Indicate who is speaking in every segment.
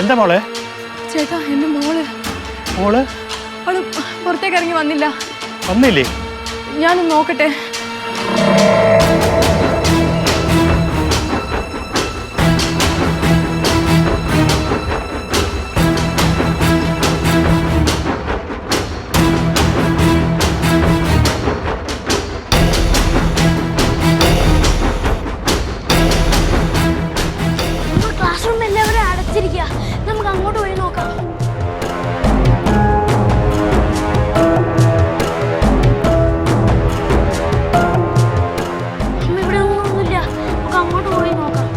Speaker 1: എന്താ മോളെ?
Speaker 2: ചേട്ടാ എന്റെ മോള്
Speaker 1: മോള്
Speaker 2: അവള് പുറത്തേക്ക് ഇറങ്ങി വന്നില്ല.
Speaker 1: വന്നില്ലേ?
Speaker 2: ഞാനൊന്ന് നോക്കട്ടെ.
Speaker 3: ക്ലാസ് റൂം എല്ലാവരും അടച്ചിരിക്കുക. നമുക്ക് അങ്ങോട്ട് പോയി നോക്കാം. അമ്മ ഇവിടെ ഒന്നുമില്ല. നമുക്ക് അങ്ങോട്ട് പോയി നോക്കാം.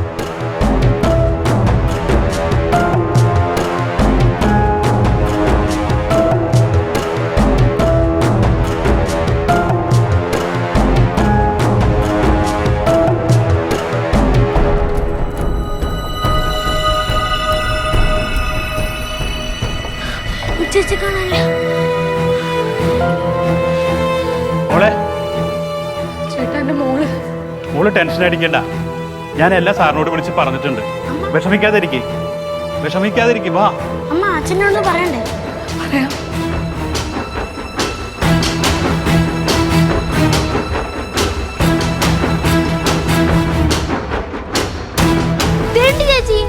Speaker 3: ചേച്ചി കാണാനില്ല.
Speaker 1: മോളെ,
Speaker 2: ചേട്ടാ എന്റെ മോള്
Speaker 1: മോള് ടെൻഷൻ അടിക്കണ്ട. ഞാൻ എല്ലാ സാറിനോട് വിളിച്ച് പറഞ്ഞിട്ടുണ്ട്. വിഷമിക്കാതിരിക്കും. വാ.
Speaker 3: അമ്മ അച്ഛനോട് പറയണ്ടേ?
Speaker 2: പറയാം.
Speaker 3: ചേച്ചി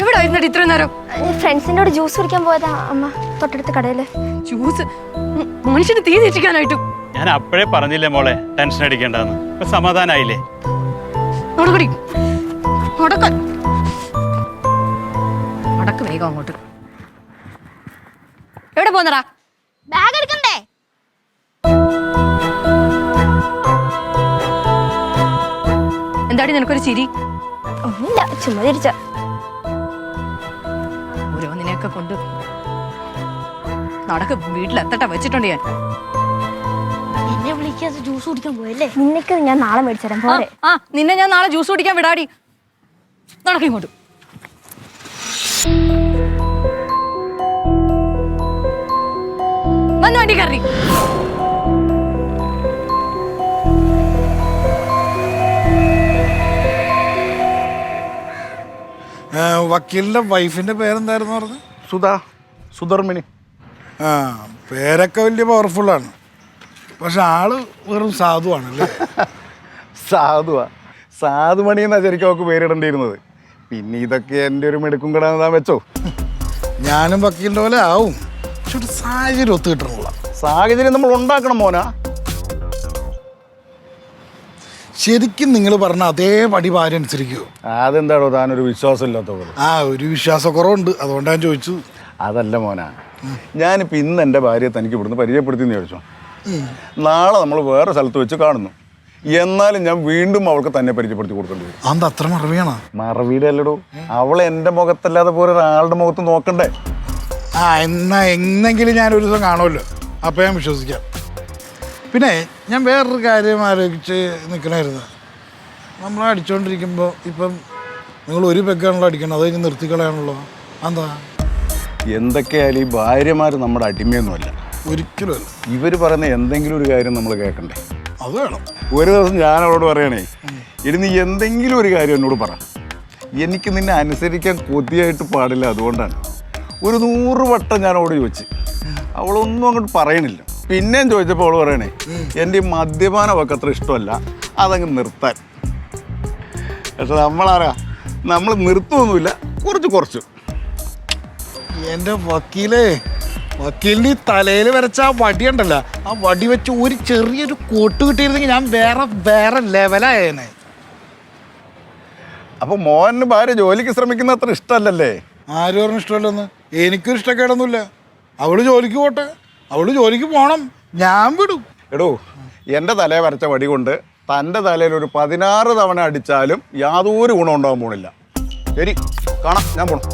Speaker 2: എവിടെ ആയിരുന്നടി ഇത്ര നേരം?
Speaker 3: ഫ്രണ്ട്സിനോട് ജ്യൂസ് കുടിക്കാൻ പോയതാ അമ്മ, തൊട്ടടുത്ത കടയില്.
Speaker 2: ജ്യൂസ് മനുഷ്യന് തീ തെറ്റിക്കാനായിട്ടും.
Speaker 1: ഞാൻ അപ്പോഴേ പറഞ്ഞില്ലേ മോളെ ടെൻഷൻ അടിക്കണ്ടെന്ന്. ഇപ്പൊ സമാധാനായില്ലേ?
Speaker 2: അടക്ക് വേഗം അങ്ങോട്ട്. എവിടെ പോന്നടാ?
Speaker 3: ബാഗ് എടുക്കണ്ടേ?
Speaker 2: എന്താടി നിനക്കൊരു ചിരി?
Speaker 3: ഒന്നുമില്ല, ചുമ്മാ തിരിച്ച.
Speaker 2: ഓരോന്നിനെയൊക്കെ കൊണ്ട് നടക്ക്. വീട്ടിലെത്തട്ടെ, വെച്ചിട്ടുണ്ട് ഞാൻ.
Speaker 3: എന്നെ വിളിക്കാതെ ജ്യൂസ് കുടിക്കാൻ പോയല്ലേ? നിനക്ക് ഞാൻ നാളെ മേടിച്ചു പോരെ?
Speaker 2: നിന്നെ ഞാൻ നാളെ ജ്യൂസ് കുടിക്കാൻ വിടാടി. നടക്കിങ്ങോട്ട്. വന്നു വണ്ടി കയറി.
Speaker 4: വക്കീലിന്റെ വൈഫിന്റെ പേരെന്തായിരുന്നു പറഞ്ഞത്?
Speaker 5: സുധർമ്മിണി.
Speaker 4: ആ, പേരൊക്കെ വലിയ പവർഫുള്ളാണ്. പക്ഷെ ആള് വെറും സാധുവാണല്ലേ?
Speaker 5: സാധുമണി എന്നാ ശരിക്കും അവർക്ക് പേരിടേണ്ടിയിരുന്നത്. പിന്നെ ഇതൊക്കെ എൻ്റെ ഒരു മെടുക്കും കിടാൻ വെച്ചോ.
Speaker 4: ഞാനും വക്കീലിന്റെ പോലെ ആവും. പക്ഷെ ഒരു സാഹചര്യം ഒത്തു കിട്ടണമുള്ള
Speaker 5: സാഹചര്യം നമ്മൾ ഉണ്ടാക്കണം മോനാ.
Speaker 4: ശരിക്കും നിങ്ങൾ പറഞ്ഞ അതേ പടി ഭാര്യ അനുസരിക്കുമോ?
Speaker 5: അതെന്താണോ താനൊരു വിശ്വാസമില്ലാത്ത പോലെ?
Speaker 4: ഒരു വിശ്വാസക്കുറവുണ്ട്, അതുകൊണ്ടാണ് ചോദിച്ചത്.
Speaker 5: അതല്ല മോനാ, ഞാനിപ്പോൾ ഇന്ന് എൻ്റെ ഭാര്യയെ തനിക്ക് ഇവിടുന്ന് പരിചയപ്പെടുത്തിയെന്ന് ചോദിച്ചോ. നാളെ നമ്മൾ വേറെ സ്ഥലത്ത് വെച്ച് കാണുന്നു. എന്നാലും ഞാൻ വീണ്ടും അവൾക്ക് തന്നെ പരിചയപ്പെടുത്തി കൊടുക്കേണ്ടി വരും.
Speaker 4: അത് അത്ര മറവിയാണോ?
Speaker 5: മറവിയുടെ അല്ലടോ, അവളെ എൻ്റെ മുഖത്തല്ലാതെ പോലെ ഒരാളുടെ മുഖത്ത് നോക്കണ്ടേ?
Speaker 4: എന്നെങ്കിലും ഞാൻ ഒരു ദിവസം കാണുമല്ലോ, അപ്പോൾ ഞാൻ വിശ്വസിക്കാം. പിന്നെ ഞാൻ വേറൊരു കാര്യം ആലോചിച്ച് നിൽക്കണമായിരുന്നു. നമ്മൾ അടിച്ചുകൊണ്ടിരിക്കുമ്പോൾ ഇപ്പം നിങ്ങൾ ഒരു പെഗ്ഗാണല്ലോ അടിക്കണം, അത് കഴിഞ്ഞ് നിർത്തിക്കളയാണല്ലോ. എന്താ?
Speaker 5: എന്തൊക്കെയായാലും ഈ ഭാര്യമാർ നമ്മുടെ അടിമയൊന്നുമല്ല.
Speaker 4: ഒരിക്കലും അല്ല.
Speaker 5: ഇവർ പറയുന്ന എന്തെങ്കിലും ഒരു കാര്യം നമ്മൾ കേൾക്കണ്ടേ?
Speaker 4: അത് വേണം.
Speaker 5: ഒരു ദിവസം ഞാൻ അവളോട് പറയണേ, ഇനി നീ എന്തെങ്കിലും ഒരു കാര്യം എന്നോട് പറ, എനിക്ക് നിന്നെ അനുസരിക്കാൻ കൊതിയായിട്ട് പാടില്ല, അതുകൊണ്ടാണ്. ഒരു 100 വട്ടം ഞാൻ അവളോട് ചോദിച്ചു, അവളൊന്നും അങ്ങോട്ട് പറയണില്ല. പിന്നെയും ചോദിച്ചപ്പോൾ അവൾ പറയണേ, എൻ്റെ ഈ മദ്യപാനം അവൾക്ക് അത്ര ഇഷ്ടമല്ല, അതങ്ങ് നിർത്താൻ. പക്ഷെ നമ്മളാരാ, നമ്മൾ നിർത്തുമൊന്നുമില്ല, കുറച്ച്.
Speaker 4: എൻ്റെ വക്കീലിൻ്റെ ഈ തലയിൽ വരച്ച ആ വടിയുണ്ടല്ലോ, ആ വടി വെച്ച് ഒരു ചെറിയൊരു കോട്ട് കിട്ടിയിരുന്നെങ്കിൽ ഞാൻ വേറെ ലെവലായേനെ.
Speaker 5: അപ്പോൾ മോഹന് ഭാര്യ ജോലിക്ക് ശ്രമിക്കുന്ന അത്ര ഇഷ്ടമല്ലല്ലേ?
Speaker 4: ആരും പറഞ്ഞ ഇഷ്ടമല്ലെന്ന്? എനിക്കൊരു ഇഷ്ടക്കേടൊന്നുമില്ല. അവള് ജോലിക്ക് പോട്ടെ, അവള് ജോലിക്ക് പോകണം, ഞാൻ വിടും.
Speaker 5: എടോ, എൻ്റെ തലയെ വരച്ച വടി കൊണ്ട് തൻ്റെ തലയിൽ ഒരു 16 തവണ അടിച്ചാലും യാതൊരു ഗുണം ഉണ്ടാകാൻ പോണില്ല. ശരി, കാണാം, ഞാൻ പോണം.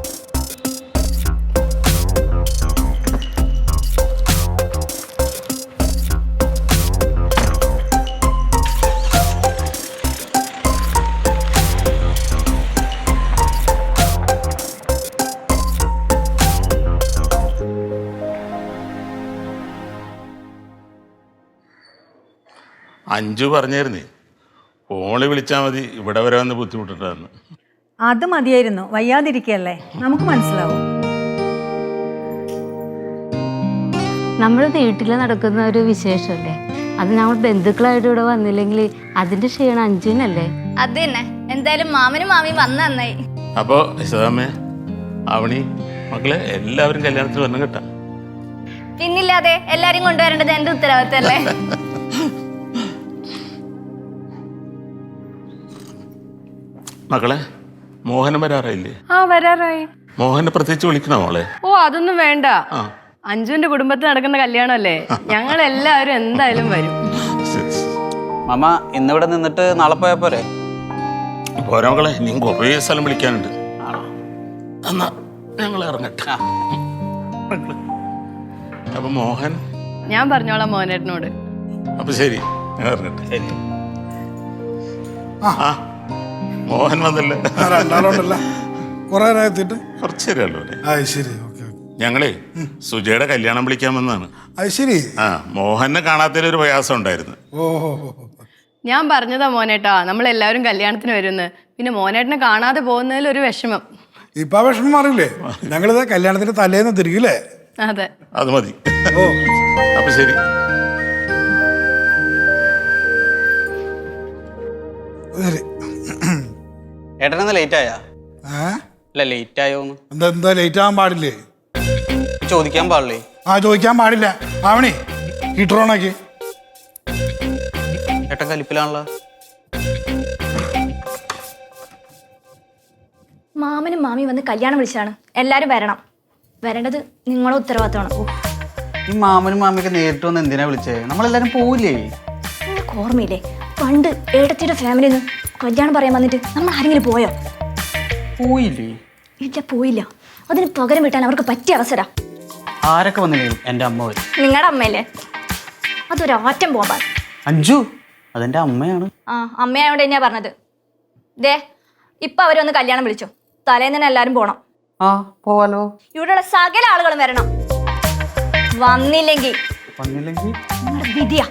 Speaker 6: അഞ്ചു പറഞ്ഞായിരുന്നേ ഫോണിൽ വിളിച്ചാൽ മതി ഇവിടെ വരെ വന്ന് ബുദ്ധിമുട്ടുണ്ടായിരുന്നു.
Speaker 7: അത് മതിയായിരുന്നു, വയ്യാതിരിക്കല്ലേ, നമുക്ക് മനസ്സിലാവും.
Speaker 3: നമ്മുടെ വീട്ടിൽ നടക്കുന്ന ഒരു വിശേഷമല്ലേ, അത് നമ്മൾ ബന്ധുക്കളായിട്ട് ഇവിടെ വന്നില്ലെങ്കിൽ അതിന്റെ ക്ഷീണം അഞ്ജുവിനല്ലേ.
Speaker 2: അത് തന്നെ, എന്തായാലും മാമനും മാമിയും വന്ന നന്നായി.
Speaker 6: അപ്പോ യശോദാമ്മേ, അവണി, മക്കളെ എല്ലാവരും കല്യാണത്തിന് വരണം കേട്ടാ.
Speaker 2: പിന്നില്ലാതെ എല്ലാരും കൊണ്ടുവരേണ്ടത് എന്റെ ഉത്തരവാദിത്തല്ലേ.
Speaker 6: മക്കളെ, മോഹനം വരാറായില്ലേ?
Speaker 2: ആ വരാറായി.
Speaker 6: മോഹനെ പ്രത്യേകിച്ച് വിളിക്കണോ മോളെ?
Speaker 2: ഓ അതൊന്നും വേണ്ട, അഞ്ജുവിന്റെ കുടുംബത്തിൽ നടക്കുന്ന കല്യാണമല്ലേ, ഞങ്ങൾ എല്ലാവരും എന്തായാലും വരും.
Speaker 8: മാമ ഇന്നിവിടെ നിന്നിട്ട് നാളെ പോയാ പോരെ?
Speaker 6: പോരാ മക്കളെ, ഇനിയും കുറേ സ്ഥലം വിളിക്കാനുണ്ട്. എന്നാ ഞങ്ങൾ ഇറങ്ങട്ടെ. അപ്പൊ മോഹൻ,
Speaker 2: ഞാൻ പറഞ്ഞോളാം മോഹനേട്ടനോട്.
Speaker 6: അപ്പൊ ശരി, ഞങ്ങൾ ഇറങ്ങട്ടെ. ആ മോഹൻ വന്നല്ലേ?
Speaker 4: രണ്ടാളുണ്ടല്ല, കുറെ നേരം എത്തിയിട്ട്
Speaker 6: കുറച്ച് ശരിയല്ലോ.
Speaker 4: അത് ശരി, ഓക്കെ.
Speaker 6: ഞങ്ങളേ സുജയുടെ കല്യാണം വിളിക്കാൻ വന്നതാണ്.
Speaker 4: അത് ശരി.
Speaker 6: ആ മോഹനെ കാണാത്തതിലൊരു പ്രയാസം ഉണ്ടായിരുന്നു.
Speaker 4: ഓഹോ,
Speaker 2: ഞാൻ പറഞ്ഞതാ മോനേട്ടാ, നമ്മളെല്ലാവരും കല്യാണത്തിന് വരുമെന്ന്. പിന്നെ മോനേട്ടനെ കാണാതെ പോകുന്നതിൽ ഒരു വിഷമം.
Speaker 4: ഇപ്പൊ ആ വിഷമം മാറിയില്ലേ? ഞങ്ങളിത് കല്യാണത്തിന്റെ തലേന്ന് തിരികില്ലേ?
Speaker 2: അതെ,
Speaker 6: അത് മതി.
Speaker 4: ഓ
Speaker 6: അപ്പൊ ശരി.
Speaker 4: ശരി.
Speaker 8: ഏട്ടനെന്താ ലേറ്റ് ആയാ? അല്ല ലേറ്റ് ആയോന്ന്
Speaker 4: എന്താ ലേറ്റ് ആകാൻ പാടില്ലേ?
Speaker 8: ചോദിക്കാൻ പാടില്ലേ?
Speaker 4: ചോദിക്കാൻ പാടില്ല. ആവണി ഹീറ്ററോണാക്കി.
Speaker 8: ഏട്ടൻ കലിപ്പിലാണല്ലോ.
Speaker 3: മാമനും മാമിയും വന്ന് കല്യാണം വിളിച്ചാണ്, എല്ലാരും വരണം. വരേണ്ടത് നിങ്ങളെ ഉത്തരവാദിത്തമാണ്.
Speaker 8: ഈ മാമനും മാമിയൊക്കെ നേരിട്ട് വന്ന് എന്തിനാ വിളിച്ചേ? നമ്മളെല്ലാരും പോവില്ലേ?
Speaker 3: നിങ്ങൾക്ക് ഓർമ്മയില്ലേ, പണ്ട് ഏടത്തിയുടെ ഫാമിലിയിൽ നിന്ന് കല്യാണം പറയാൻ വന്നിട്ട് നമ്മൾ ആരെങ്കിലും പോയോ?
Speaker 8: പോയില്ലേ?
Speaker 3: ഇല്ല, പോയില്ല. അതിന് പകരം വീട്ടാൻ അവർക്ക് പറ്റിയ അവസരം.
Speaker 8: ആരൊക്കെ വന്നില്ലേ? എൻ്റെ അമ്മ വരും.
Speaker 3: നിങ്ങളുടെ അമ്മയല്ലേ? അതൊരു ആറ്റം പോകാൻ.
Speaker 8: അഞ്ജു അതെന്റെ അമ്മയാണ്.
Speaker 3: അമ്മയോട് തന്നെയാ പറഞ്ഞത്. ദേ ഇപ്പൊ അവരൊന്ന് കല്യാണം വിളിച്ചോ, തലേന്ന് തന്നെ എല്ലാരും പോണം.
Speaker 8: പോവാലോ.
Speaker 3: ഇവിടെയുള്ള സകല ആളുകളും വരണം. വന്നില്ലെങ്കിൽ നിങ്ങളുടെ വിധിയാ.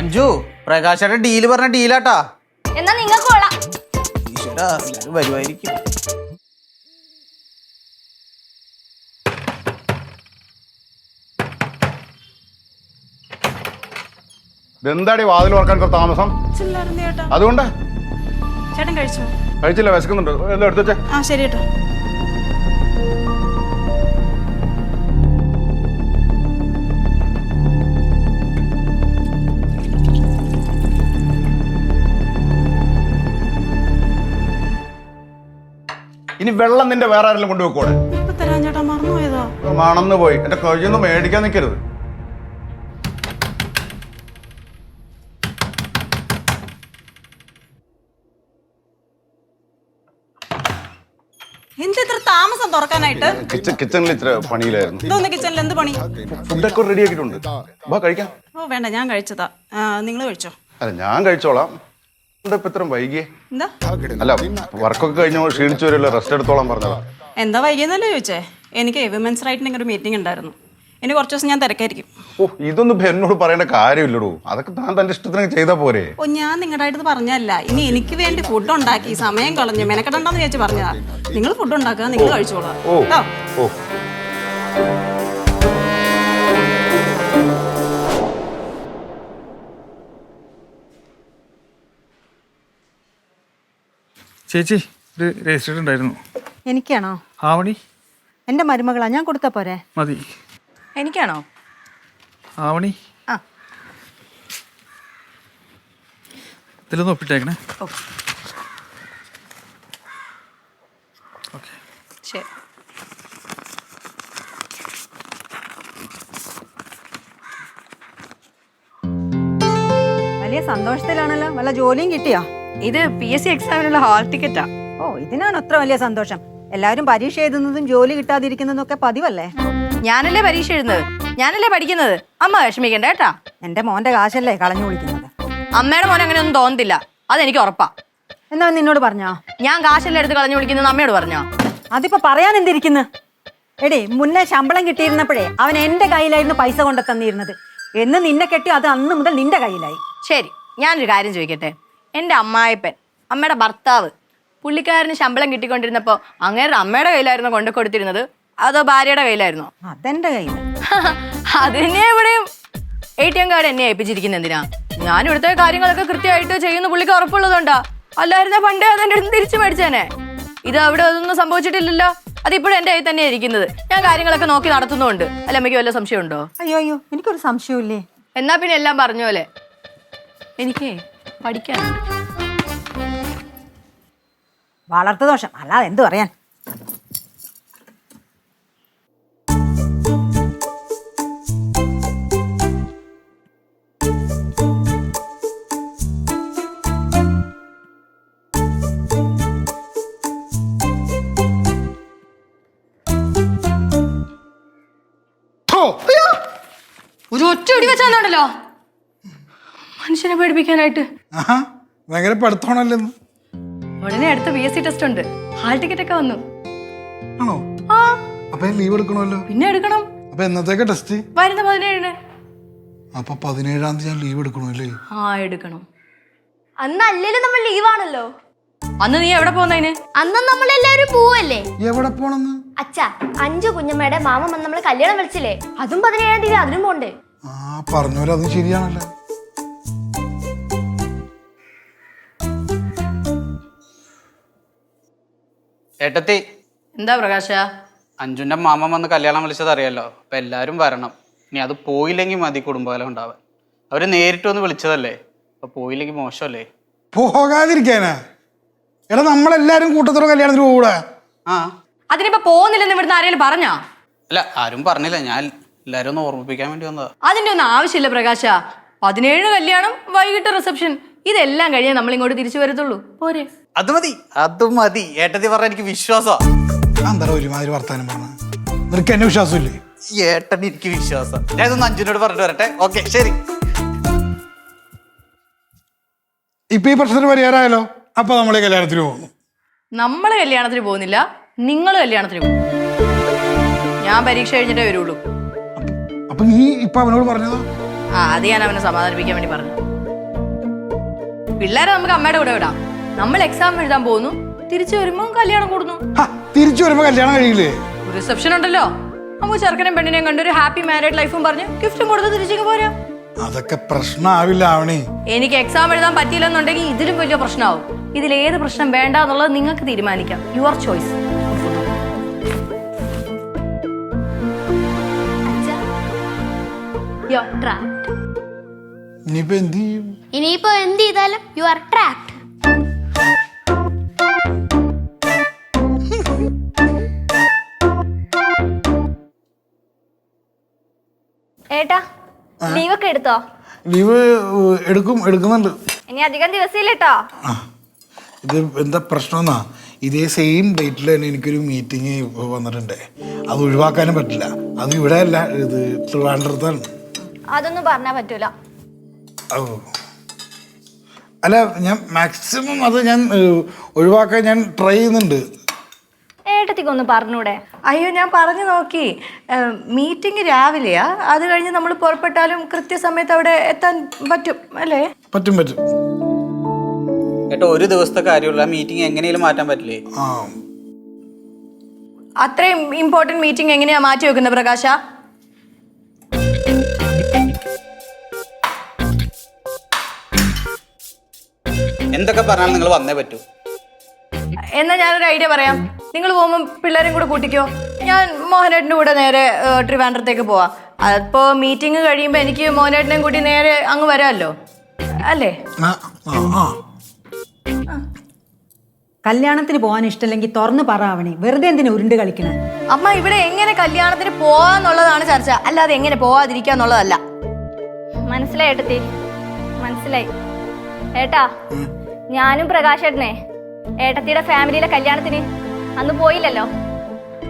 Speaker 8: അഞ്ജു പ്രകാശയുടെ ഡീല് പറഞ്ഞ ഡീലാട്ടാ.
Speaker 3: എന്നാ നിങ്ങൾക്ക് കൊള്ളാം.
Speaker 8: വരുമായിരിക്കും.
Speaker 5: എന്താടി വാതിൽ ഓർക്കാൻ ഇത്ര താമസം? അതുകൊണ്ട്
Speaker 7: ചേട്ടൻ കഴിച്ചോ?
Speaker 5: കഴിച്ചില്ല, വിശക്കുന്നുണ്ട്. എല്ലാം എടുത്തേ.
Speaker 7: ആ ശരി കേട്ടോ.
Speaker 5: ഇനി വെള്ളം നിന്റെ വേറെ ആരെങ്കിലും കൊണ്ടുവെക്കോടെ?
Speaker 7: ഇപ്പൊ തരാൻ ചേട്ടാ, മറന്നുപോയതാ.
Speaker 5: മണന്നു പോയി. എന്റെ കഴിയൊന്നും മേടിക്കാൻ നിൽക്കരുത്.
Speaker 7: എന്ത് ഇത്ര താമസം തുറക്കാനായിട്ട്?
Speaker 5: കിച്ചണിൽ ഇത്ര പണിയിലായിരുന്നു.
Speaker 7: ഇതൊന്ന് കിച്ചണിൽ എന്ത് പണി?
Speaker 5: ഫുഡൊക്കെ റെഡി ആക്കിയിട്ടുണ്ട്. വാ കഴിക്കാം.
Speaker 7: ഓ വേണ്ട, ഞാൻ കഴിച്ചതാ. നിങ്ങൾ കഴിച്ചോ?
Speaker 5: അല്ല ഞാൻ കഴിച്ചോളാം. ഇപ്പൊ ഇത്ര വൈകിയേ?
Speaker 7: എന്താ?
Speaker 5: അല്ല വർക്കൊക്കെ കഴിഞ്ഞ ക്ഷീണിച്ചു വരുമല്ലോ, റെസ്റ്റ് എടുത്തോളാം പറഞ്ഞതാ.
Speaker 7: എന്താ വൈകിയെന്നല്ലേ ചോദിച്ചേ? എനിക്ക് വിമൻസ് റൈറ്റിന്റെ ഒരു മീറ്റിംഗ് ഉണ്ടായിരുന്നു. ഇനി കുറച്ച് ദിവസം ഞാൻ തിരക്കായിരിക്കും.
Speaker 5: ഇതൊന്നും എന്നോട് പറയേണ്ട കാര്യമില്ലടോ. അതൊക്കെ താൻ തന്റെ ഇഷ്ടത്തിന് ചെയ്താ പോരെ?
Speaker 7: ഞാൻ നിങ്ങളുടെ അടുത്ത് പറഞ്ഞല്ല. ഇനി എനിക്ക് വേണ്ടി ഫുഡ് ഉണ്ടാക്കി സമയം കളഞ്ഞു മെനക്കെടണ്ടെന്ന് ചോദിച്ചു പറഞ്ഞതാ. നിങ്ങൾ ഫുഡ് ഉണ്ടാക്കുക, നിങ്ങൾ കഴിച്ചോളാം.
Speaker 9: ചേച്ചി ഒരു രജിസ്റ്റർ ഉണ്ടായിരുന്നു.
Speaker 7: എനിക്കാണോ?
Speaker 9: ആവണി
Speaker 7: എന്റെ മരുമകളാ, ഞാൻ കൊടുത്താ പോരെ?
Speaker 9: മതി.
Speaker 2: എനിക്കാണോ?
Speaker 9: ആവണി
Speaker 2: ആ
Speaker 9: ഇതിലൊന്ന് ഒപ്പിട്ടേക്കണേ. ഓക്കെ
Speaker 2: ശരി.
Speaker 7: വലിയ സന്തോഷത്തിലാണല്ലോ. വല്ല ജോലിയും കിട്ടിയോ?
Speaker 2: ഇത് PSC എക്സാമിനുള്ള ഹാൾ ടിക്കറ്റാ.
Speaker 7: ഓ, ഇതിനാണ് അത്ര വലിയ സന്തോഷം. എല്ലാവരും പരീക്ഷ എഴുതുന്നതും ജോലി കിട്ടാതിരിക്കുന്നതും ഒക്കെ പതിവല്ലേ?
Speaker 2: ഞാനല്ലേ പരീക്ഷ എഴുതുന്നത്, ഞാനല്ലേ പഠിക്കുന്നത്. അമ്മ വിഷമിക്കണ്ട കേട്ടാ.
Speaker 7: എന്റെ മോന്റെ കാശല്ലേ കളഞ്ഞു കുളിക്കുന്നത്.
Speaker 2: അമ്മയുടെ മോൻ അങ്ങനെ ഒന്നും തോന്നത്തില്ല, അതെനിക്ക് ഉറപ്പാ.
Speaker 3: എന്നാ നിന്നോട് പറഞ്ഞോ?
Speaker 2: ഞാൻ കാശെല്ലാം എടുത്ത് കളഞ്ഞു വിളിക്കുന്നത് അമ്മയോട് പറഞ്ഞോ?
Speaker 3: അതിപ്പോ പറയാൻ എന്തിരിക്കുന്നു? എടേ, മുന്നേ ശമ്പളം കിട്ടിയിരുന്നപ്പോഴേ അവൻ എന്റെ കയ്യിലായിരുന്നു പൈസ കൊണ്ട് തന്നിരുന്നത്. എന്ന് നിന്നെ കെട്ടി അത് അന്ന് മുതൽ നിന്റെ കയ്യിലായി.
Speaker 2: ശരി, ഞാനൊരു കാര്യം ചോദിക്കട്ടെ. എൻ്റെ അമ്മായിപ്പൻ, അമ്മയുടെ ഭർത്താവ്, പുള്ളിക്കാരന് ശമ്പളം കിട്ടിക്കൊണ്ടിരുന്നപ്പോൾ അങ്ങേരുടെ അമ്മയുടെ കയ്യിലായിരുന്നു കൊണ്ടു കൊടുത്തിരുന്നത് അതോ ഭാര്യയുടെ കയ്യിലായിരുന്നോ?
Speaker 7: അതെന്റെ കയ്യിൽ.
Speaker 2: അത് തന്നെയാ ഇവിടെയും. ATM കാർഡ് എന്നെ ഏൽപ്പിച്ചിരിക്കുന്നത് എന്തിനാ? ഞാൻ ഇവിടുത്തെ കാര്യങ്ങളൊക്കെ കൃത്യമായിട്ട് ചെയ്യുന്ന പുള്ളിക്ക് ഉറപ്പുള്ളതുകൊണ്ടാ. അല്ലായിരുന്ന പണ്ടേ അതെൻ്റെ അടുത്ത് തിരിച്ചു മേടിച്ചേനെ. ഇത് അവിടെ അതൊന്നും സംഭവിച്ചിട്ടില്ലല്ലോ. അതിപ്പോഴും എൻ്റെ കയ്യിൽ തന്നെയാണ് ഇരിക്കുന്നത്. ഞാൻ കാര്യങ്ങളൊക്കെ നോക്കി നടത്തുന്നുണ്ട്. അല്ല, അമ്മയ്ക്ക് വല്ല സംശയമുണ്ടോ?
Speaker 7: അയ്യോ എനിക്കൊരു സംശയമില്ലേ.
Speaker 2: എന്നാ പിന്നെ എല്ലാം പറഞ്ഞ പോലെ എനിക്ക് പഠിക്കാനുണ്ട്.
Speaker 7: വളർത്തുദോഷം അല്ലാതെ എന്തു പറയാൻ.
Speaker 2: ഒരു ഒറ്റ ഇടി വെച്ചാണല്ലോ മനുഷ്യനെ പേടിപ്പിക്കാനായിട്ട്.
Speaker 4: ആഹാ, ഭയങ്കര പഠിത്തമാണല്ലോ.
Speaker 2: ഉടനെ അടുത്ത PSC ടെസ്റ്റ് ഉണ്ട്. ഹാൾ ടിക്കറ്റ് ഒക്കെ വന്നു.
Speaker 4: ആണോ?
Speaker 2: ആ
Speaker 4: അപ്പൊ ലീവ് എടുക്കണമല്ലോ.
Speaker 2: പിന്നെ എടുക്കണം.
Speaker 4: അപ്പൊ എന്നത്തേക്കാ ടെസ്റ്റ്?
Speaker 2: വരുന്ന 17-ന്.
Speaker 4: അപ്പൊ 17-ാം തീയതി ഞാൻ ലീവ് എടുക്കണമല്ലേ?
Speaker 2: ആ എടുക്കണം.
Speaker 10: അന്ന് അല്ലേലും നമ്മൾ ലീവാണല്ലോ.
Speaker 2: അന്ന് നീ എവിടെ പോകുന്നതിന്?
Speaker 10: അന്ന് നമ്മൾ എല്ലാവരും പോവല്ലേ?
Speaker 4: എവിടെ പോണെന്ന്?
Speaker 10: അച്ഛാ, 5 കുഞ്ഞമ്മയുടെ മാമൻ വന്ന് നമ്മളെ കല്യാണം വിളിച്ചില്ലേ? അതും 17-ാം തീയതി. അതിനും പോണ്ടേ?
Speaker 4: ആ പറഞ്ഞോലെ അതും ശരിയാണല്ലോ.
Speaker 8: ഏട്ടത്തി,
Speaker 2: എന്താ പ്രകാശ?
Speaker 8: അഞ്ജുന്റെ മാമൻ വന്ന് കല്യാണം വിളിച്ചത് അറിയാലോ. അപ്പൊ എല്ലാരും വരണം. ഇനി അത് പോയില്ലെങ്കിൽ മതി കുടുംബകാലം ഉണ്ടാവാൻ. അവര് നേരിട്ട് വന്ന് വിളിച്ചതല്ലേ. അപ്പൊ പോയില്ലെങ്കിൽ മോശമല്ലേ?
Speaker 4: പോകാതിരിക്കാനാ? എടാ, നമ്മളെല്ലാരും കൂട്ടത്തോടെ കല്യാണത്തിന് പോകൂടാ.
Speaker 8: ആ,
Speaker 2: അതിനിപ്പോ പോകുന്നില്ലെന്ന് ഇവിടുന്ന് ആരെങ്കിലും പറഞ്ഞാ?
Speaker 8: അല്ല, ആരും പറഞ്ഞില്ല. ഞാൻ എല്ലാരും ഒന്ന് ഓർമ്മിപ്പിക്കാൻ വേണ്ടി വന്നതാ.
Speaker 2: അതിന്റെ ഒന്നും ആവശ്യമില്ല പ്രകാശ. 17 കല്യാണം, വൈകിട്ട് റിസപ്ഷൻ, ഇതെല്ലാം കഴിഞ്ഞാൽ നമ്മൾ ഇങ്ങോട്ട് തിരിച്ചു വരത്തുള്ളൂ. പോരെ?
Speaker 8: അത് മതി, അത് മതി. ഏട്ടത്തി പറഞ്ഞ എനിക്ക് വിശ്വാസമാ.
Speaker 4: എന്താ ഒരുമാതിരി വർത്താനം പറഞ്ഞ? നിനക്ക് എന്നെ വിശ്വാസമില്ലേ?
Speaker 8: ഏട്ടൻ എനിക്ക് വിശ്വാസം. ഞാൻ ഇതൊന്ന് അഞ്ജുനോട് പറഞ്ഞിട്ട് വരട്ടെ. ഓക്കെ, ശരി.
Speaker 4: ഇപ്പൊ ഈ പ്രശ്നത്തിന് പരിഹാരമായാലോ? അപ്പൊ നമ്മളെ കല്യാണത്തിന് പോകുന്നു.
Speaker 2: നമ്മള് കല്യാണത്തിന് പോകുന്നില്ല, നിങ്ങൾ കല്യാണത്തിന് പോകും. ഞാൻ പരീക്ഷ കഴിഞ്ഞിട്ടേ വരുള്ളൂ.
Speaker 4: അപ്പൊ നീ ഇപ്പൊ അവനോട് പറഞ്ഞതോ?
Speaker 2: ആ, അത് ഞാൻ അവനെ സമാധാനിപ്പിക്കാൻ വേണ്ടി പറഞ്ഞു. പിള്ളേരെ നമുക്ക് അമ്മയുടെ കൂടെ വിടാം. നമ്മൾ എക്സാം എഴുതാൻ പോകുന്നു, തിരിച്ചു വരുമ്പോ കല്യാണം കൂടുന്നു.
Speaker 4: തിരിച്ചു വരുമ്പോ കല്യാണം കഴിയില്ലേ?
Speaker 2: റിസപ്ഷൻ ഉണ്ടല്ലോ. നമുക്ക് ചെറുക്കനും പെണ്ണിനെയും കണ്ട് ഒരു ഹാപ്പി മാരീഡ് ലൈഫും പറഞ്ഞ് ഗിഫ്റ്റും കൊടുത്ത് തിരിച്ചു പോരാ.
Speaker 4: അതൊക്കെ പ്രശ്നമാവില്ല ആവണി.
Speaker 2: എനിക്ക് എക്സാം എഴുതാൻ പറ്റിയില്ലെന്നുണ്ടെങ്കിൽ ഇതിലും വലിയ പ്രശ്നമാവും. ഇതിലേത് പ്രശ്നം വേണ്ട എന്നുള്ളത് നിങ്ങൾക്ക് തീരുമാനിക്കാം. Your choice.
Speaker 4: ഇനിയിപ്പോ എന്ത് ചെയ്യും?
Speaker 10: ഇനിയിപ്പോ എന്ത് ചെയ്താലും യു ആർ ട്രാപ്ഡ്. ഏട്ടാ, ലീവൊക്കെ എടുത്തോ?
Speaker 4: ലീവ് എടുക്കുന്നുണ്ട്.
Speaker 10: ഇനി അധികം ദിവസമില്ലേട്ടോ.
Speaker 4: ഇത് എന്താ പ്രശ്നമെന്നാ, ഇതേ സെയിം ഡേറ്റിൽ തന്നെ എനിക്കൊരു മീറ്റിംഗ് വന്നിട്ടുണ്ട്. അത് ഒഴിവാക്കാനും പറ്റില്ല. അത് ഇവിടെ അല്ല, ഇത് ട്രിവാൻഡ്രത്താണ്.
Speaker 10: അതൊന്നും പറഞ്ഞാൽ പറ്റൂല.
Speaker 4: അല്ല, ഞാൻ മാക്സിമം അത് ഞാൻ ഒഴിവാക്കാൻ ഞാൻ ട്രൈ ചെയ്യുന്നുണ്ട്.
Speaker 10: ഏട്ടത്തിക്കൊന്ന് പറഞ്ഞൂടെ?
Speaker 2: അയ്യോ, ഞാൻ പറഞ്ഞു നോക്കി. മീറ്റിംഗ് രാവിലെയാ. അത് കഴിഞ്ഞ് നമ്മൾ പുറപ്പെട്ടാലും കൃത്യസമയത്ത് അവിടെ എത്താൻ പറ്റും അല്ലേ?
Speaker 4: പറ്റും.
Speaker 8: ഏട്ടാ, ഒരു ദിവസത്തെ കാര്യമുള്ള മീറ്റിംഗ് എങ്ങനെയും മാറ്റാൻ പറ്റില്ലേ?
Speaker 2: അത്രയും ഇമ്പോർട്ടന്റ് മീറ്റിംഗ് എങ്ങനെയാ മാറ്റി വെക്കുന്നത് പ്രകാശ?
Speaker 8: എന്തൊക്കെ പറഞ്ഞാലും നിങ്ങൾ വന്നേ പറ്റൂ.
Speaker 2: എന്നാ ഞാനൊരു ഐഡിയ പറയാം. നിങ്ങൾ പോകുമ്പോൾ പിള്ളേരും കൂടെ കൂട്ടിക്കോ. ഞാൻ മോഹനേട്ടൻ്റെ കൂടെ നേരെ ട്രിവാൻഡ്രത്തേക്ക് പോവാം. അപ്പോൾ മീറ്റിംഗ് കഴിയുമ്പോൾ എനിക്ക് മോഹനേട്ടനെയും കൂട്ടി നേരെ അങ്ങ് വരാമല്ലോ, അല്ലേ?
Speaker 7: കല്യാണത്തിന് പോകാൻ ഇഷ്ടമില്ലെങ്കിൽ തുറന്നു പറയാവണേ. വെറുതെ എന്തിനാ ഉരുണ്ട് കളിക്കണേ?
Speaker 2: അമ്മ, ഇവിടെ എങ്ങനെ കല്യാണത്തിന് പോവാന്നുള്ളതാണ് ചർച്ച, അല്ലാതെ എങ്ങനെ പോവാതിരിക്കാന്നുള്ളതല്ല.
Speaker 10: മനസ്സിലായി ഏട്ടത്തി, മനസ്സിലായി. ഏട്ടാ, ഞാനും പ്രകാശേട്ടനെ ഏട്ടത്തിയുടെ ഫാമിലിയിലെ കല്യാണത്തിന് അന്ന് പോയില്ലല്ലോ.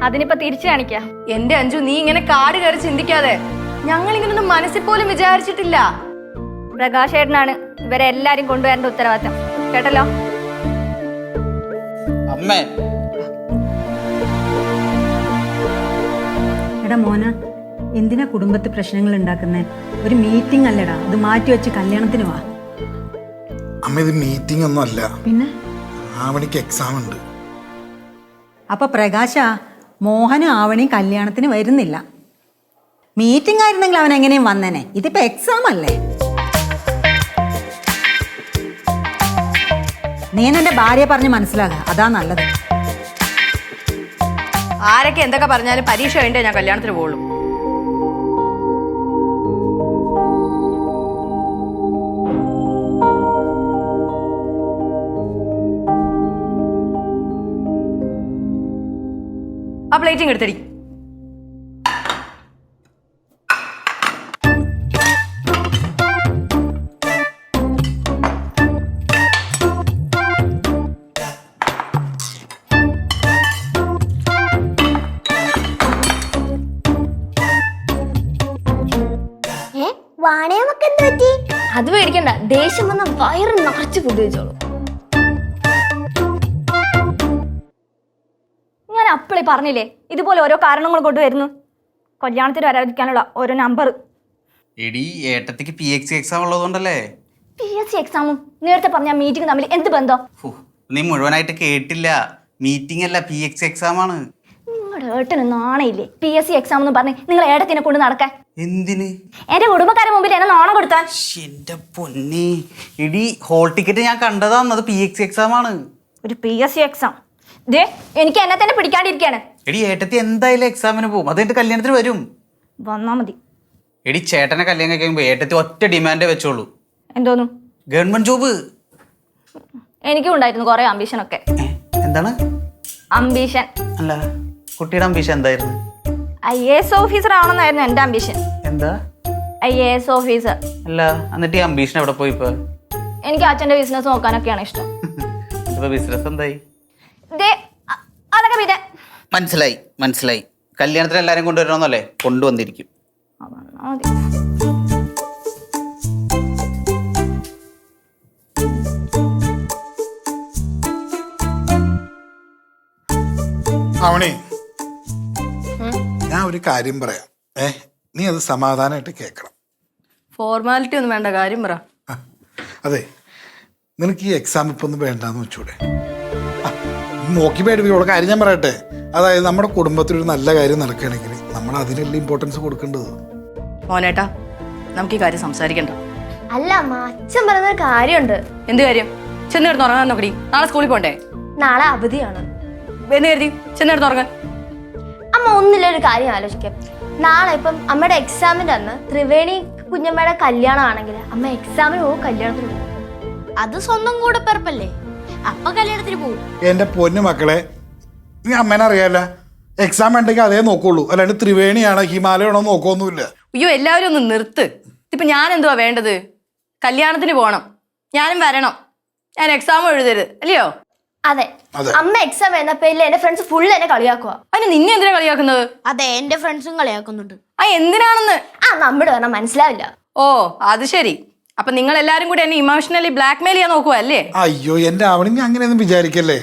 Speaker 10: അതിനിപ്പോ തിരിച്ചു കാണിക്കാം.
Speaker 2: എന്റെ അഞ്ജു, നീ ഇങ്ങനെ കാട് കയറി ചിന്തിക്കാതെ. ഞങ്ങൾ ഇങ്ങനൊന്നും മനസ്സിൽ പോലും വിചാരിച്ചിട്ടില്ല.
Speaker 10: പ്രകാശേട്ടനാണ് ഇവരെല്ലാരും കൊണ്ടുവരേണ്ട ഉത്തരവാദിത്തം. കേട്ടല്ലോ?
Speaker 8: അമ്മേ,
Speaker 7: എടാ മോന, എന്തിനാ കുടുംബത്തിൽ പ്രശ്നങ്ങൾ ഉണ്ടാക്കുന്നേ? ഒരു മീറ്റിംഗ് അല്ലടാ, അത് മാറ്റി വെച്ച് കല്യാണത്തിന് വാ.
Speaker 4: അമ്മ ഇത് മീറ്റിംഗ് ഒന്നും അല്ല,
Speaker 11: പിന്നെ
Speaker 4: ആവണിക്ക് എക്സാം ഉണ്ട്.
Speaker 11: അപ്പൊ പ്രകാശ, മോഹനും ആവണിയും കല്യാണത്തിന് വരുന്നില്ല. മീറ്റിംഗ് ആയിരുന്നെങ്കിൽ അവൻ എങ്ങനെയും വന്നേനെ. ഇതിപ്പോ എക്സാം അല്ലേ? നീ എന്റെ ഭാര്യയെ പറഞ്ഞ് മനസ്സിലാക്കുക, അതാ നല്ലത്.
Speaker 2: ആരൊക്കെ എന്തൊക്കെ പറഞ്ഞാലും പരീക്ഷ കഴിഞ്ഞേ ഞാൻ കല്യാണത്തിന് പോകുള്ളൂ. ആ പ്ലേറ്റിങ് എടുത്തടി.
Speaker 10: അത് പേടിക്കണ്ട, ദേഷ്യം വന്ന വയറ് നിറച്ച് ഫുഡ് കഴിച്ചോളൂ. ഞാൻ അപ്പളേ പറഞ്ഞില്ലേ ഇതുപോലെ ഓരോ കാരണങ്ങൾ കൊണ്ടുവരുന്നു. കല്യാണത്തിന് വരാതിരിക്കാനുള്ള ഓരോ നമ്പർ.
Speaker 8: എടി ഏട്ടത്തിക്ക് PXC എക്സാം ഉള്ളതുകൊണ്ടല്ലേ.
Speaker 10: PSC എക്സാമും നേരത്തെ പറഞ്ഞ മീറ്റിംഗ് തമ്മിൽ എന്ത് ബന്ധം?
Speaker 8: നീ മുഴുവനായിട്ട് കേട്ടില്ല. മീറ്റിംഗ് അല്ല, PXC എക്സാം ആണ്.
Speaker 10: നിങ്ങളുടെ ഏട്ടന് നാണയില്ലേ PSC എക്സാം എന്ന് പറഞ്ഞ് നിങ്ങൾ ഏട്ടത്തിനെ കൊണ്ട് നടക്കാൻ?
Speaker 8: എന്തിന്?
Speaker 10: എന്റെ കുടുംബക്കാരെ മുമ്പിൽ എന്നെ നാണം കൊടുത്താൻ.
Speaker 8: എന്റെ പൊന്നെ എടി, ഹോൾ ടിക്കറ്റ് ഞാൻ കണ്ടതാന്നത് PXC എക്സാം ആണ്.
Speaker 10: ഒരു PSC എക്സാം ദേ എനിക്ക് എന്നെ തന്നെ പിടിക്കാണ്ടിരിക്കാണ്.
Speaker 8: എടി ഏട്ടത്തി എന്തായാലും എക്സാമിന് പോകും, അത് കഴിഞ്ഞിട്ട് കല്യാണത്തിന് വരും.
Speaker 10: വന്നാ മതി.
Speaker 8: എടി ചേട്ടനെ കല്യാണം കഴിക്കുമ്പോ ഏട്ടത്തി ഒറ്റ ഡിമാൻഡേ വെച്ചോളൂ.
Speaker 10: എന്തോന്നു?
Speaker 8: Government job.
Speaker 10: എനിക്കും ഉണ്ടായിരുന്നു കുറെ അംബീഷൻ ഒക്കെ.
Speaker 8: എന്താണ്
Speaker 10: അംബീഷൻ?
Speaker 8: അല്ല, കുട്ടിയുടെ അംബീഷൻ എന്തായിരുന്നു?
Speaker 10: IAS ഓഫീസർ ആണെന്നായിരുന്നു എന്റെ അംബീഷൻ.
Speaker 8: എന്താ?
Speaker 10: IAS officer.
Speaker 8: അല്ല, എന്നിട്ട് ഈ അംബീഷൻ എവിടെ പോയി ഇപ്പൊ?
Speaker 10: എനിക്ക് അച്ഛന്റെ ബിസിനസ് നോക്കാനൊക്കെയാണ് ഇഷ്ടം.
Speaker 8: ഇപ്പൊ ബിസിനസ് എന്തായി?
Speaker 10: അതൊക്കെ പിന്നെ
Speaker 8: മനസ്സിലായി. കല്യാണത്തിന് എല്ലാരും കൊണ്ടുവരണമെന്നല്ലേ? കൊണ്ടുവന്നിരിക്കും.
Speaker 4: ആവണി, ഞാൻ ഒരു കാര്യം പറയാം. നീ അത് സമാധാനമായിട്ട് കേൾക്കണം.
Speaker 2: ഫോർമാലിറ്റി ഒന്നും വേണ്ട, കാര്യം പറ.
Speaker 4: അതെ, നിനക്ക് ഈ എക്സാം ഇപ്പൊ ഒന്നും വേണ്ടാന്ന് വെച്ചൂടെ? നോക്കി പേടിപ്പിക്കുള്ള കാര്യം ഞാൻ പറയട്ടെ. അതായത് നമ്മുടെ കുടുംബത്തിലൊരു നല്ല കാര്യം നടക്കുകയാണെങ്കിൽ നമ്മൾ അതിനെല്ലാം ഇമ്പോർട്ടൻസ് കൊടുക്കേണ്ടത്.
Speaker 2: മോനേട്ടാ, നമുക്ക് ഈ കാര്യം സംസാരിക്കണ്ട.
Speaker 10: അല്ല അമ്മ, അച്ഛൻ പറയുന്ന കാര്യമുണ്ട്.
Speaker 2: എന്ത് കാര്യം? ചെന്നിരുന്ന് ഉറങ്ങാൻ നോക്കടി. നാളെ സ്കൂളിൽ പോണ്ടേ?
Speaker 10: നാളെ അവധിയാണ്
Speaker 2: എന്ന് കരുതി ചെന്നിരുന്ന് ഉറങ്ങാൻ.
Speaker 10: അമ്മ ഒന്നില്ലൊരു കാര്യം ആലോചിക്കാം. നാളെ ഇപ്പം അമ്മയുടെ എക്സാമിന്റെ അന്ന് ത്രിവേണി കുഞ്ഞമ്മയുടെ കല്യാണം ആണെങ്കിൽ അമ്മ എക്സാമിന് പോകും, കല്യാണത്തിന് പോകും. അത് സ്വന്തം കൂടെ പിറപ്പല്ലേ, അപ്പൊ കല്യാണത്തിന് പോകും.
Speaker 4: എന്റെ പൊന്നു മക്കളെ, നീ അമ്മേനെ അറിയാല്ല. എക്സാം ഉണ്ടെങ്കിൽ അതേ നോക്കുള്ളൂ, അല്ലാണ്ട് ത്രിവേണിയാണോ ഹിമാലയാണോ നോക്കൊന്നുമില്ല.
Speaker 2: അയ്യോ, എല്ലാവരും ഒന്ന് നിർത്ത്. ഇപ്പൊ ഞാൻ എന്തുവാ വേണ്ടത്? കല്യാണത്തിന് പോകണം, ഞാനും വരണം, ഞാൻ എക്സാം എഴുതരുത് അല്ലയോ?
Speaker 10: അതെ, അമ്മ എക്സാം എഴുന്ന പേരിൽ എന്റെ ഫ്രണ്ട്സ് ഫുൾ എന്നെ കളിയാക്കുക.
Speaker 2: അതിന് നിന്നെ എന്തിനാ കളിയാക്കുന്നത്?
Speaker 10: അതെ, എന്റെ ഫ്രണ്ട്സും കളിയാക്കുന്നുണ്ട്.
Speaker 2: എന്തിനാണെന്ന്
Speaker 10: നമ്മുടെ പറഞ്ഞാൽ മനസ്സിലാവില്ല.
Speaker 2: ഓ, അത് ശരി. അപ്പൊ നിങ്ങൾ എല്ലാരും കൂടി എന്നെ ഇമോഷണലി ബ്ലാക്ക്മെയിൽ ചെയ്യാൻ നോക്കുക അല്ലേ?
Speaker 4: അയ്യോ എന്റെ അവണി, അങ്ങനെയൊന്നും വിചാരിക്കല്ലേ.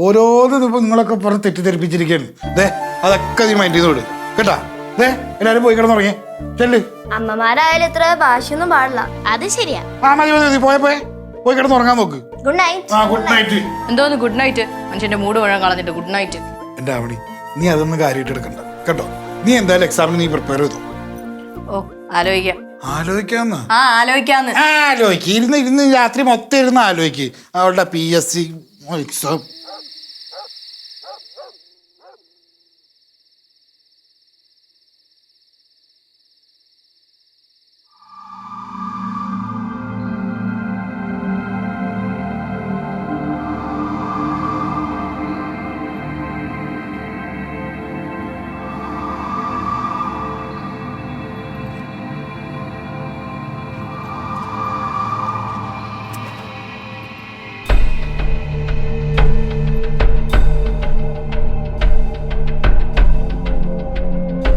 Speaker 4: ഓരോന്നും ഇപ്പൊ നിങ്ങളൊക്കെ പറഞ്ഞ് തെറ്റിദ്ധരിപ്പിച്ചിരിക്കുന്നു. അതൊക്കെ നീ മൈൻഡ് ചെയ്തോട് കേട്ടാ. എല്ലാരും പോയി കിടന്നുറങ്ങി ചെല്ല്.
Speaker 10: അമ്മമാരായാലും ഇത്ര ഭാഷയൊന്നും പാടില്ല. അത് ശരിയാ.
Speaker 4: പോയി കിടന്നുറങ്ങാൻ നോക്ക്.
Speaker 10: Good night.
Speaker 4: Good night.
Speaker 2: എന്തോന്ന് ഗുഡ് നൈറ്റ്? മനുഷ്യന്റെ മൂഡ് മുഴുവൻ കളഞ്ഞിട്ട് ഗുഡ് നൈറ്റ്.
Speaker 4: എന്റെ അവണി, നീ അതൊന്നും കാര്യമായിട്ട് എടുക്കണ്ട കേട്ടോ. നീ എന്തായാലും എക്സാമിന് നീ പ്രിപ്പയർ ചെയ്തോ.
Speaker 2: ഓ, ആലോചിക്കാം.
Speaker 4: ആലോചിക്കാന്ന്? ഇരുന്ന് രാത്രി മൊത്തം ഇരുന്ന് ആലോചിക്ക് അവളുടെ PSC എക്സാം.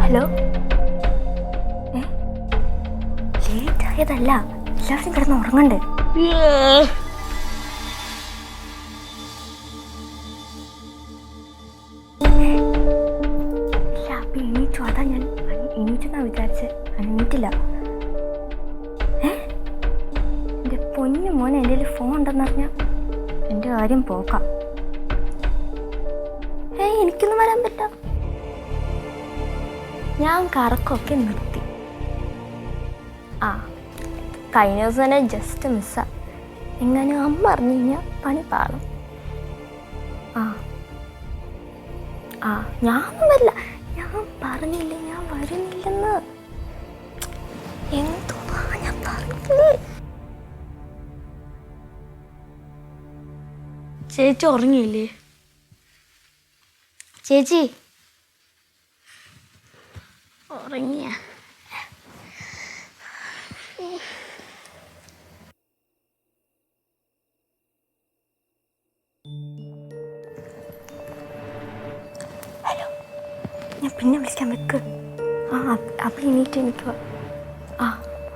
Speaker 10: ഹലോ, ലേറ്റ് ആയതല്ല, എല്ലാവരും കിടന്ന് ഉറങ്ങണ്ടേ? അപ്പൊ എണീറ്റു, അതാ ഞാൻ എണീറ്റെന്നാ വിചാരിച്ച്. എണീറ്റില്ല. എന്റെ പൊന്നു മോനെ, എൻ്റെ ഫോൺ ഉണ്ടെന്നാ കാര്യം പോക്കാം. എനിക്കൊന്നും വരാൻ പറ്റാം. ഞാൻ കറക്കൊക്കെ നിർത്തി. ആ കഴിഞ്ഞ ദിവസം തന്നെ ജസ്റ്റ് മിസ്സാ. എങ്ങാനും അമ്മ അറിഞ്ഞു കഴിഞ്ഞാൽ പണി പാളും. ആ ഞാനൊന്നും വരില്ല. ഞാൻ പറഞ്ഞില്ലേ ഞാൻ വരുന്നില്ലെന്ന്. എന്തോ ഞാൻ പറഞ്ഞില്ലേ. ചേച്ചി ഉറങ്ങിയില്ലേ? ചേച്ചി ഉറങ്ങിയ? ഹലോ, ഞാൻ പിന്നെ വിളിക്കാൻ വെക്ക്. അപ്പം എണീറ്റ് എനിക്ക്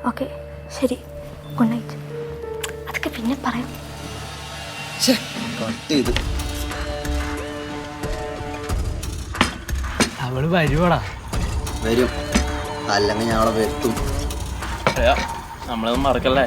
Speaker 10: ഓക്കെ ശരി, ഗുഡ് നൈറ്റ്. അതൊക്കെ പിന്നെ പറയാം.
Speaker 12: അവള് വരുവാടാ.
Speaker 13: വരും, അല്ലെങ്കിൽ ഞാൻ അവളെ വരുത്തും.
Speaker 12: നമ്മളൊന്നും മറക്കല്ലേ.